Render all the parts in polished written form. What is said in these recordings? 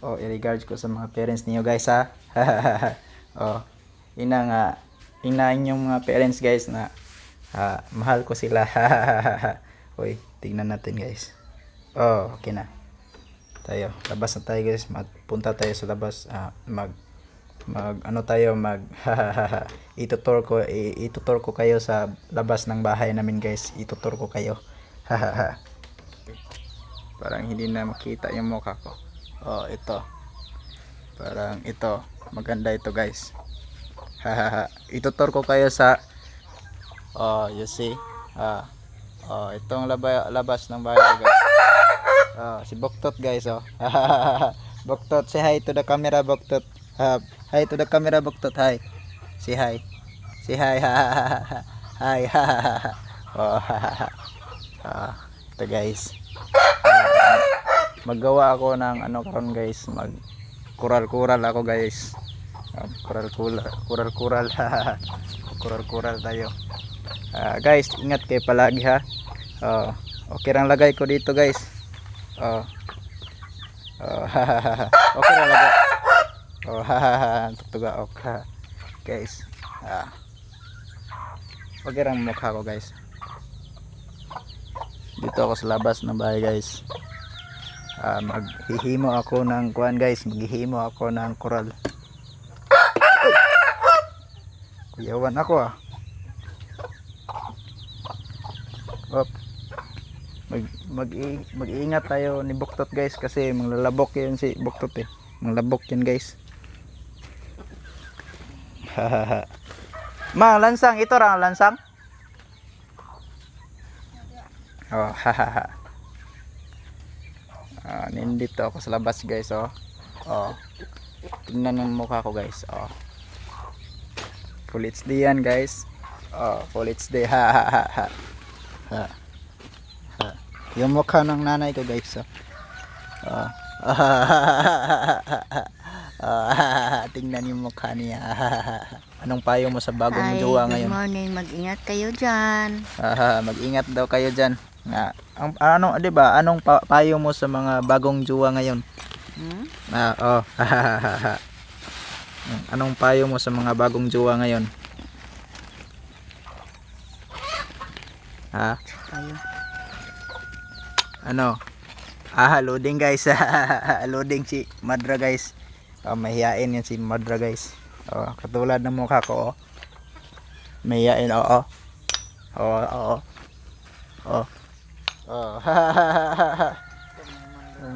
Oh, i-regards ko sa mga parents niyo guys ha. Oh, ina nga ina inyong mga parents guys na mahal ko sila. Hoy, tingnan natin guys. Oh, okay na. Tayo, labas na tayo guys. Magpunta tayo sa labas. Mag ano tayo itutur ko kayo sa labas ng bahay namin guys. Itutur ko kayo. Parang hindi na makita yung mukha ko. Oh, ito. Parang ito. Maganda ito guys. Itutur ko kayo sa you see. Itong labas ng bahay guys. Si Boktot guys Boktot, say hi to the camera Boktot. Hi to the camera Boktot, hi. Say hi. Say hi. Hi. Ito guys. Maggawa ako ng ano karon guys, mag kural ako guys. Kural kural tayo. Guys, ingat kayo palagi ha. Okay lang lagay ko dito guys. Okay lang lagay. Tutuga okay. Guys. Okay lang mukha ko guys. Dito ako sa labas ng bahay guys. Maghihimo ako ng kuan guys, maghihimo ako ng coral. Kuyawan ako Op. Mag-iingat tayo ni Boktot guys kasi manglalabok yan si Boktot Manglabok yan guys. Ma, lansang ito ra lansang. Nandito ako sa labas guys tingnan yung mukha ko guys. Full HD yan guys. Full HD yung mukha ng nanay ko guys. Tingnan yung mukha niya. Anong payo mo sa bagong jowa ngayon? Good morning, mag-ingat kayo dyan. Mag-ingat daw kayo dyan. Ano, 'di ba? Anong payo mo sa mga bagong jowa ngayon? Anong payo mo sa mga bagong jowa ngayon? Payo. Ano? Loading guys. Loading si Madra guys. Mahihain yan si Madra guys. Katulad ng mukha ko mahihain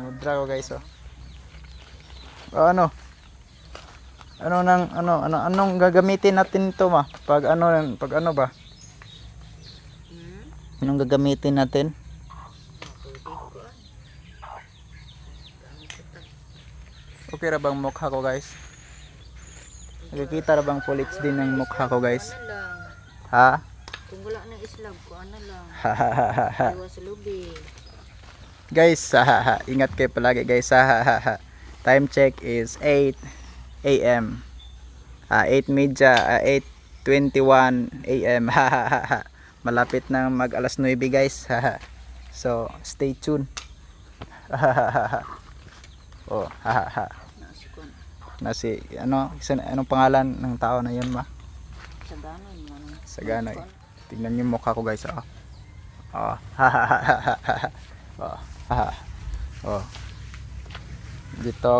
Madra ko guys anong gagamitin natin ito ma? Pag ano ba? Anong gagamitin natin? Okay ra bang mukha ko guys? Nakikita ra bang full HD ng mukha ko guys? Kung wala ng islab ko, ano lang. Iwas sa lubi. Guys, ingat kayo palagi guys. Time check is 8 AM. 8:21 AM. Malapit na mag alas 9 guys. So, stay tuned. Anong pangalan ng tao na yun ma? Saganoy. Tingnan niyo mukha ko guys. Dito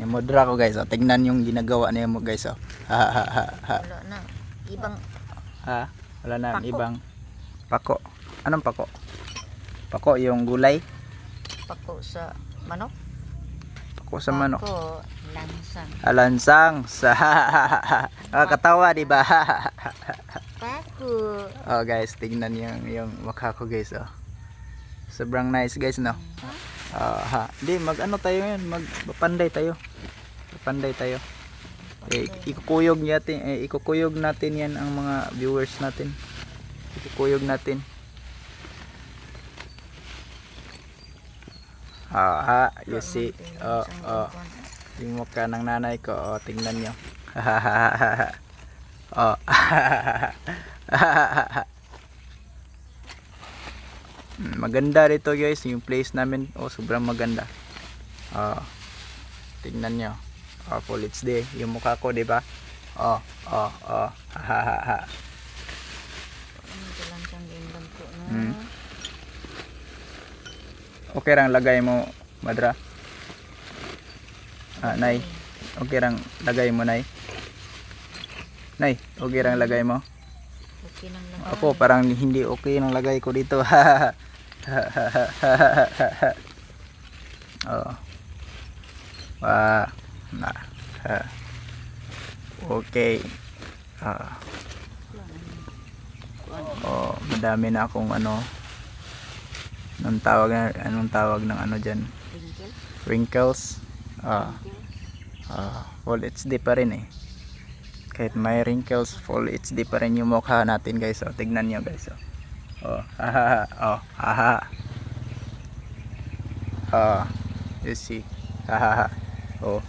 yung mudra ko guys. Tingnan yung ginagawa niya mo guys. Wala na. Ibang wala na pako. Ibang pako. Anong pako? Pako yung gulay. Pako sa manok. Pako sa manok. Pako lansang. Lansang sa katawa di ba? Pako. Guys, tingnan yung mukha ko guys. Sobrang nice guys no. Di mag-ano tayo yun, magpanday tayo. Panday tayo. Ikukuyog natin yan ang mga viewers natin. Ikukuyog natin. You see. Yung mukha ng nanay ko. Tingnan nyo. Maganda rito guys yung place namin. Sobrang maganda. Oh, tingnan nyo. Oh, full HD. Yung mukha ko, di ba? Oh, oh, oh. Ha, ha, ha, ha. Ano ito lang siyang gindan ko na. Hmm. Okay rang lagay mo, Madra? Nay. Okay rang lagay mo, Nay? Nay, okay rang lagay mo? Okay nang lang. Ako, parang hindi okay nang lagay ko dito. Oh. Na. Okay. Oh, madami na akong ano. Anong tawag ng ano diyan? Wrinkle? Wrinkles. Full HD pa rin eh. Kahit may wrinkles, full HD pa rin yung mukha natin, guys. Oh, tignan niyo, guys. Oh, haha. Oh, haha. Oh, you see. Haha. Oh.